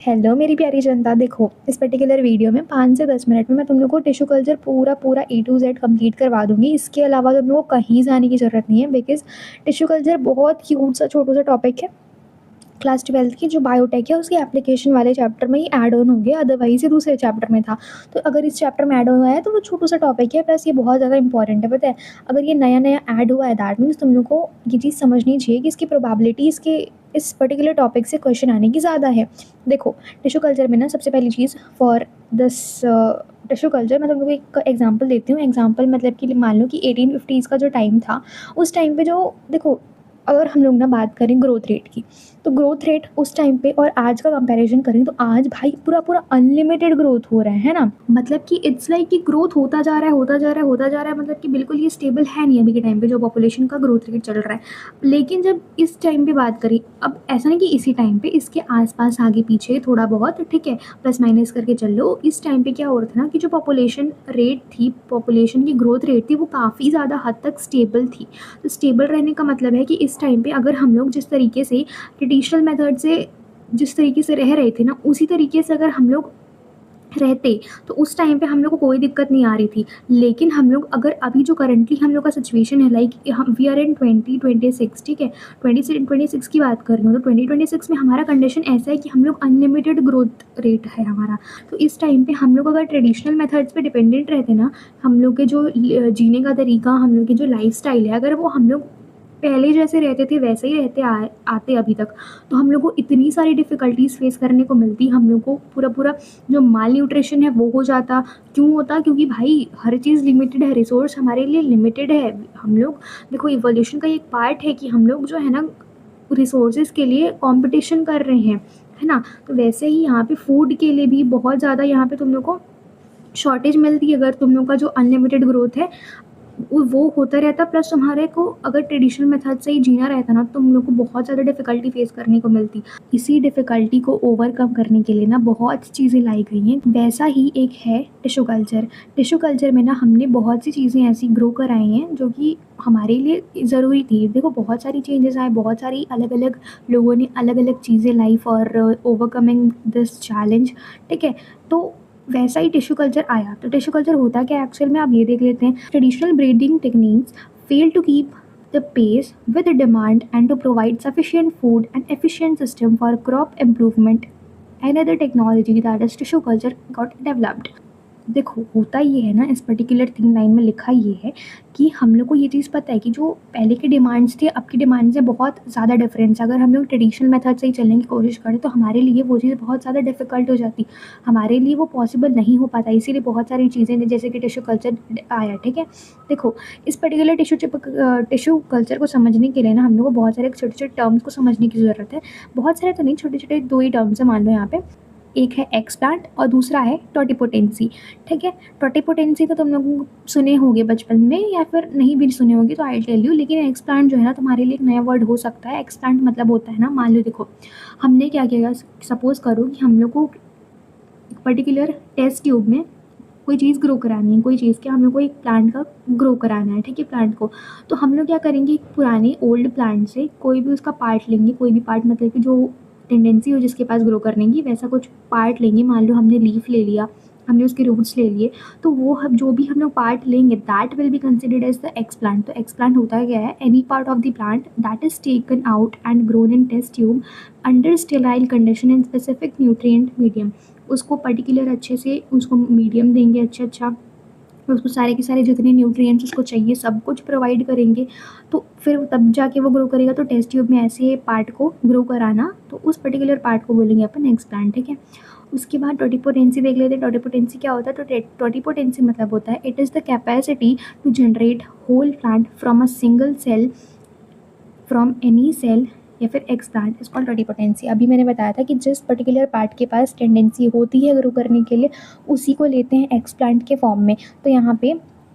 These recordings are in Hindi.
हेलो मेरी प्यारी जनता। देखो, इस पर्टिकुलर वीडियो में 5 से 10 मिनट में मैं तुम लोग को टिश्यू कल्चर पूरा ए टू जेड कंप्लीट करवा दूंगी। इसके अलावा तुम लोग को कहीं जाने की ज़रूरत नहीं है, बिकॉज टिश्यू कल्चर बहुत क्यूट सा छोटू सा टॉपिक है। क्लास 12th की जो बायोटेक है उसकी एप्लीकेशन वाले चैप्टर में ही ऐड ऑन हो गया, अदरवाइज ये दूसरे चैप्टर में था। तो अगर इस चैप्टर में ऐड ऑन हुआ है तो वो छोटू सा टॉपिक है, प्लस ये बहुत ज़्यादा इंपॉर्टेंट है। पता है, अगर ये नया नया ऐड हुआ है दैट मीन्स तुम लोग को ये चीज़ समझनी चाहिए कि इसकी प्रोबेबिलिटी इसके इस पर्टिकुलर टॉपिक से क्वेश्चन आने की ज़्यादा है। देखो, टिश्यू कल्चर में ना सबसे पहली चीज़ फॉर दिस टिश्यू कल्चर मैं तुम लोग को एक एग्जांपल देती हूँ। एग्जांपल मतलब कि मान लो कि 1850s का जो टाइम था, उस टाइम पे जो देखो, अगर हम लोग ना बात करें ग्रोथ रेट की, तो ग्रोथ रेट उस टाइम पे और आज का कंपैरिजन करें तो आज भाई पूरा पूरा अनलिमिटेड ग्रोथ हो रहा है ना। मतलब कि इट्स लाइक कि ग्रोथ होता जा रहा है होता जा रहा है होता जा रहा है, मतलब कि बिल्कुल ये स्टेबल है नहीं अभी के टाइम पे जो पॉपुलेशन का ग्रोथ रेट चल रहा है। लेकिन जब इस टाइम पे बात करें, अब ऐसा नहीं कि इसी टाइम पे, इसके आसपास आगे पीछे थोड़ा बहुत ठीक है, प्लस माइनस करके चल लो। इस टाइम पे क्या हो रहा था ना कि जो पॉपुलेशन रेट थी, पॉपुलेशन की ग्रोथ रेट थी, वो काफ़ी ज़्यादा हद तक स्टेबल थी। तो स्टेबल रहने का मतलब है कि इस टाइम पे अगर हम लोग जिस तरीके से ट्रेडिशनल मेथड से जिस तरीके से रह रहे थे ना, उसी तरीके से अगर हम लोग रहते तो उस टाइम पे हम लोग को कोई दिक्कत नहीं आ रही थी। लेकिन हम लोग अगर अभी जो करंटली हम लोग का सिचुएशन है, लाइक हम वी आर इन 2026, ठीक है, 2026 की बात कर रही हूँ, तो 2026 में हमारा कंडीशन ऐसा है कि हम लोग अनलिमिटेड ग्रोथ रेट है हमारा। तो इस टाइम पे हम लोग अगर ट्रेडिशनल मेथड्स पे डिपेंडेंट रहते ना, हम लोग के जो जीने का तरीका, हम लोग की जो लाइफ स्टाइल है, अगर वो हम लोग पहले जैसे रहते थे वैसे ही रहते आते अभी तक, तो हम लोग को इतनी सारी डिफ़िकल्टीज़ फेस करने को मिलती। हम लोग को पूरा पूरा जो माल न्यूट्रिशन है वो हो जाता। क्यों होता? क्योंकि भाई हर चीज़ लिमिटेड है, रिसोर्स हमारे लिए लिमिटेड है। हम लोग देखो, इवोल्यूशन का एक पार्ट है कि हम लोग जो है ना रिसोर्सेज के लिए कंपटीशन कर रहे हैं, है ना। तो वैसे ही यहाँ पे फूड के लिए भी बहुत ज़्यादा यहाँ पे तुम लोग को शॉर्टेज मिलती है। अगर तुम लोग का जो अनलिमिटेड ग्रोथ है वो होता रहता, प्लस तुम्हारे को अगर ट्रेडिशनल मेथड से ही जीना रहता ना, तो तुम लोग को बहुत ज़्यादा डिफ़िकल्टी फेस करने को मिलती। इसी डिफ़िकल्टी को ओवरकम करने के लिए ना बहुत सी चीज़ें लाई गई हैं। वैसा ही एक है टिश्यू कल्चर। टिश्यू कल्चर में ना हमने बहुत सी चीज़ें ऐसी ग्रो कराई हैं जो कि हमारे लिए ज़रूरी थी। देखो, बहुत सारी चेंजेस आए, बहुत सारी अलग अलग लोगों ने अलग अलग चीज़ें लाई फॉर ओवरकमिंग दिस चैलेंज, ठीक है। तो वैसा ही टिश्यू कल्चर आया। तो टिश्यू कल्चर होता क्या एक्चुअल में, आप ये देख लेते हैं। Traditional breeding techniques fail to keep the pace with the demand and to provide sufficient food and efficient system for crop improvement. Another technology that is tissue culture got developed. देखो, होता ये है ना, इस पर्टिकुलर 3 लाइन में लिखा ये है कि हम लोग को ये चीज़ पता है कि जो पहले के डिमांड्स थे अब की डिमांड से बहुत ज़्यादा डिफरेंस है। अगर हम लोग ट्रेडिशनल मेथड से ही चलने की कोशिश करें तो हमारे लिए वो चीज़ बहुत ज़्यादा डिफ़िकल्ट हो जाती, हमारे लिए वो पॉसिबल नहीं हो पाता। इसीलिए बहुत सारी चीज़ें जैसे कि टिश्यू कल्चर आया, ठीक है। देखो, इस पर्टिकुलर टिश्यू कल्चर को समझने के लिए ना हम लोग को बहुत सारे छोटे छोटे टर्म्स को समझने की ज़रूरत है। बहुत सारे तो नहीं, छोटे छोटे 2 ही टर्म्स है मान लो यहाँ पे। एक है एक्सप्लांट और दूसरा है टोटिपोटेंसी, ठीक है। टोटिपोटेंसी तो तुम लोग सुने होंगे बचपन में, या फिर नहीं भी सुने होंगे तो आई टेल यू। लेकिन एक्सप्लांट जो है ना तुम्हारे लिए एक नया वर्ड हो सकता है। एक्सप्लांट मतलब होता है ना, मान लो देखो, हमने क्या किया, सपोज करो कि हम लोग को एक पर्टिकुलर टेस्ट ट्यूब में कोई चीज़ ग्रो करानी है, कोई चीज़ क्या, हम लोग को एक प्लांट का ग्रो कराना है, ठीक है, प्लांट को। तो हम लोग क्या करेंगे, एक पुराने ओल्ड प्लांट से कोई भी उसका पार्ट लेंगे, कोई भी पार्ट मतलब कि जो टेंडेंसी हो जिसके पास ग्रो करने की, वैसा कुछ पार्ट लेंगे। मान लो हमने लीफ ले लिया, हमने उसके रूट्स ले लिए, तो वो हम जो भी हम लोग पार्ट लेंगे that will be considered as the explant. तो एक्सप्लांट होता क्या है, any part of the plant that is taken out and grown in test tube under sterile condition in specific nutrient medium. उसको पर्टिकुलर अच्छे से उसको मीडियम देंगे, अच्छा उसको सारे के सारे जितने न्यूट्रिएंट्स उसको चाहिए सब कुछ प्रोवाइड करेंगे, तो फिर तब जाके वो ग्रो करेगा। तो टेस्ट ट्यूब में ऐसे पार्ट को ग्रो कराना, तो उस पर्टिकुलर पार्ट को बोलेंगे अपन एक्सप्लांट, ठीक है। उसके बाद टोटिपोटेंसी देख लेते हैं। टोटिपोटेंसी क्या होता है, तो टोटिपोटेंसी मतलब होता है it is the capacity to generate whole plant from a single cell, from any cell या फिर एक्सप्लांट इज कॉल्ड टोटिपोटेंसी। अभी मैंने बताया था कि जिस पर्टिकुलर पार्ट के पास टेंडेंसी होती है ग्रो करने के लिए, उसी को लेते हैं एक्सप्लांट के फॉर्म में। तो यहाँ पे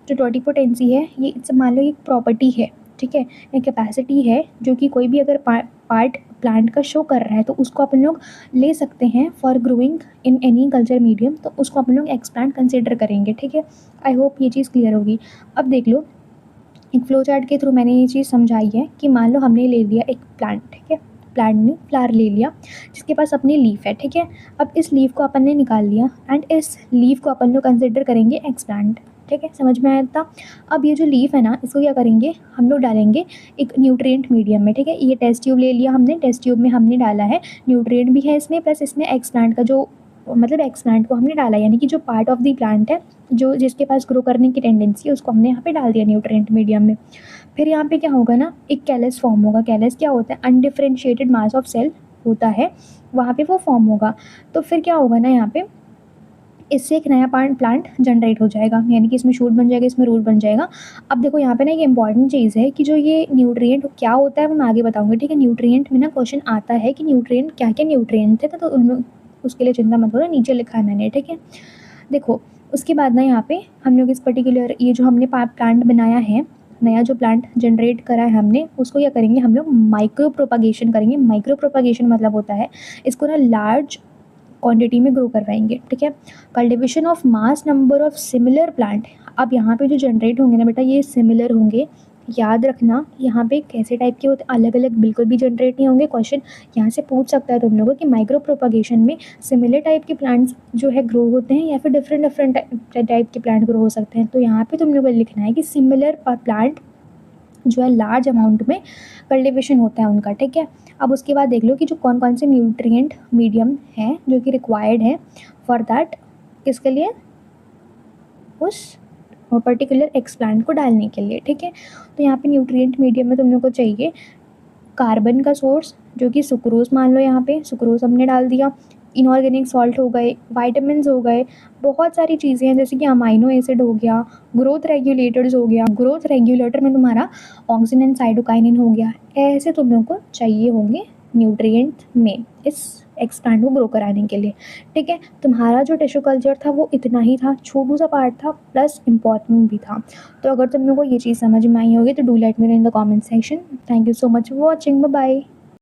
जो टोटिपोटेंसी है ये मान लो एक प्रॉपर्टी है, ठीक है, एक कैपेसिटी है जो कि कोई भी अगर पार्ट प्लांट का शो कर रहा है तो उसको अपन लोग ले सकते हैं for growing in any culture medium, तो उसको अपन लोग एक्सप्लांट कंसिडर करेंगे, ठीक है। आई होप ये चीज़ क्लियर होगी। अब देख लो, एक फ्लो चार्ट के थ्रू मैंने ये चीज़ समझाई है कि मान लो हमने ले लिया एक प्लांट, ठीक है। प्लांट ने फ्लावर ले लिया जिसके पास अपनी लीफ है, ठीक है। अब इस लीफ को अपन ने निकाल लिया एंड इस लीफ को अपन लोग कंसिडर करेंगे एक्स प्लांट, ठीक है, समझ में आया था। अब ये जो लीफ है ना, इसको क्या करेंगे, हम लोग डालेंगे एक न्यूट्रिएंट मीडियम में, ठीक है। ये टेस्ट ट्यूब ले लिया हमने, टेस्ट ट्यूब में हमने डाला है न्यूट्रिएंट भी है इसमें, प्लस इसमें एक्स प्लांट का जो मतलब एक्स प्लांट को हमने डाला, यानी कि जो पार्ट ऑफ द प्लांट है जो जिसके पास ग्रो करने की टेंडेंसी है उसको हमने यहाँ पे डाल दिया न्यूट्रिएंट मीडियम में। फिर यहाँ पे क्या होगा ना, एक कैलस फॉर्म होगा। कैलस क्या होता है, अनडिफरेंशिएटेड मास ऑफ सेल होता है, वहाँ पे वो फॉर्म होगा। तो फिर क्या होगा ना, यहाँ पे इससे एक नया प्लांट जनरेट हो जाएगा, यानी कि इसमें शूट बन जाएगा, इसमें रूट बन जाएगा। अब देखो यहाँ पे ना ये इंपॉर्टेंट चीज़ है कि जो ये न्यूट्रिएंट क्या होता है वो मैं आगे बताऊँगी, ठीक है। न्यूट्रिएंट में ना क्वेश्चन आता है कि न्यूट्रिएंट क्या क्या न्यूट्रिएंट थे, तो उनमें उसके लिए चिंता मत करो, नीचे लिखा है मैंने, ठीक है। देखो उसके बाद ना यहाँ पे हम लोग इस पर्टिकुलर ये जो हमने प्लांट बनाया है, नया जो प्लांट जनरेट करा है हमने, उसको क्या करेंगे, हम लोग माइक्रो प्रोपागेशन करेंगे। माइक्रो प्रोपागेशन मतलब होता है इसको ना लार्ज क्वांटिटी में ग्रो करवाएंगे, ठीक है। Cultivation of mass number of similar plant. अब यहाँ पे जो जनरेट होंगे ना बेटा, ये सिमिलर होंगे, याद रखना। यहाँ पे कैसे टाइप के होते हैं, अलग अलग बिल्कुल भी जनरेट नहीं होंगे। क्वेश्चन यहाँ से पूछ सकता है तुम लोगों कि माइक्रो प्रोपागेशन में सिमिलर टाइप के प्लांट्स जो है ग्रो होते हैं या फिर डिफरेंट डिफरेंट टाइप के प्लांट ग्रो हो सकते हैं। तो यहाँ पे तुम लोगों को लिखना है कि सिमिलर प्लांट जो है लार्ज अमाउंट में कल्टिवेशन होता है उनका, ठीक है। अब उसके बाद देख लो कि जो कौन कौन से न्यूट्रिएंट मीडियम हैं जो कि रिक्वायर्ड है फॉर दैट, किसके लिए, उस पर्टिकुलर एक्स प्लांट को डालने के लिए, ठीक है। तो यहाँ पे न्यूट्रिएंट मीडियम में तुम लोग को चाहिए कार्बन का सोर्स जो कि सुक्रोज मान लो, यहाँ पे सुक्रोज हमने डाल दिया, इनऑर्गेनिक सॉल्ट हो गए, वाइटामिन हो गए, बहुत सारी चीज़ें हैं जैसे कि अमाइनो एसिड हो गया, ग्रोथ रेगुलेटर्स हो गया, ग्रोथ रेगुलेटर में तुम्हारा ऑक्सिन एंड साइटोकाइनिन हो गया। ऐसे तुम लोग को चाहिए होंगे न्यूट्रिएंट में इस एक्स प्लांट को ग्रो कराने के लिए, ठीक है। तुम्हारा जो टिश्यू कल्चर था वो इतना ही था, छोटू सा पार्ट था प्लस इम्पॉर्टेंट भी था। तो अगर तुम लोग को ये चीज़ समझ में आई होगी तो do let me know in the comment section. Thank you so much for watching, bye bye.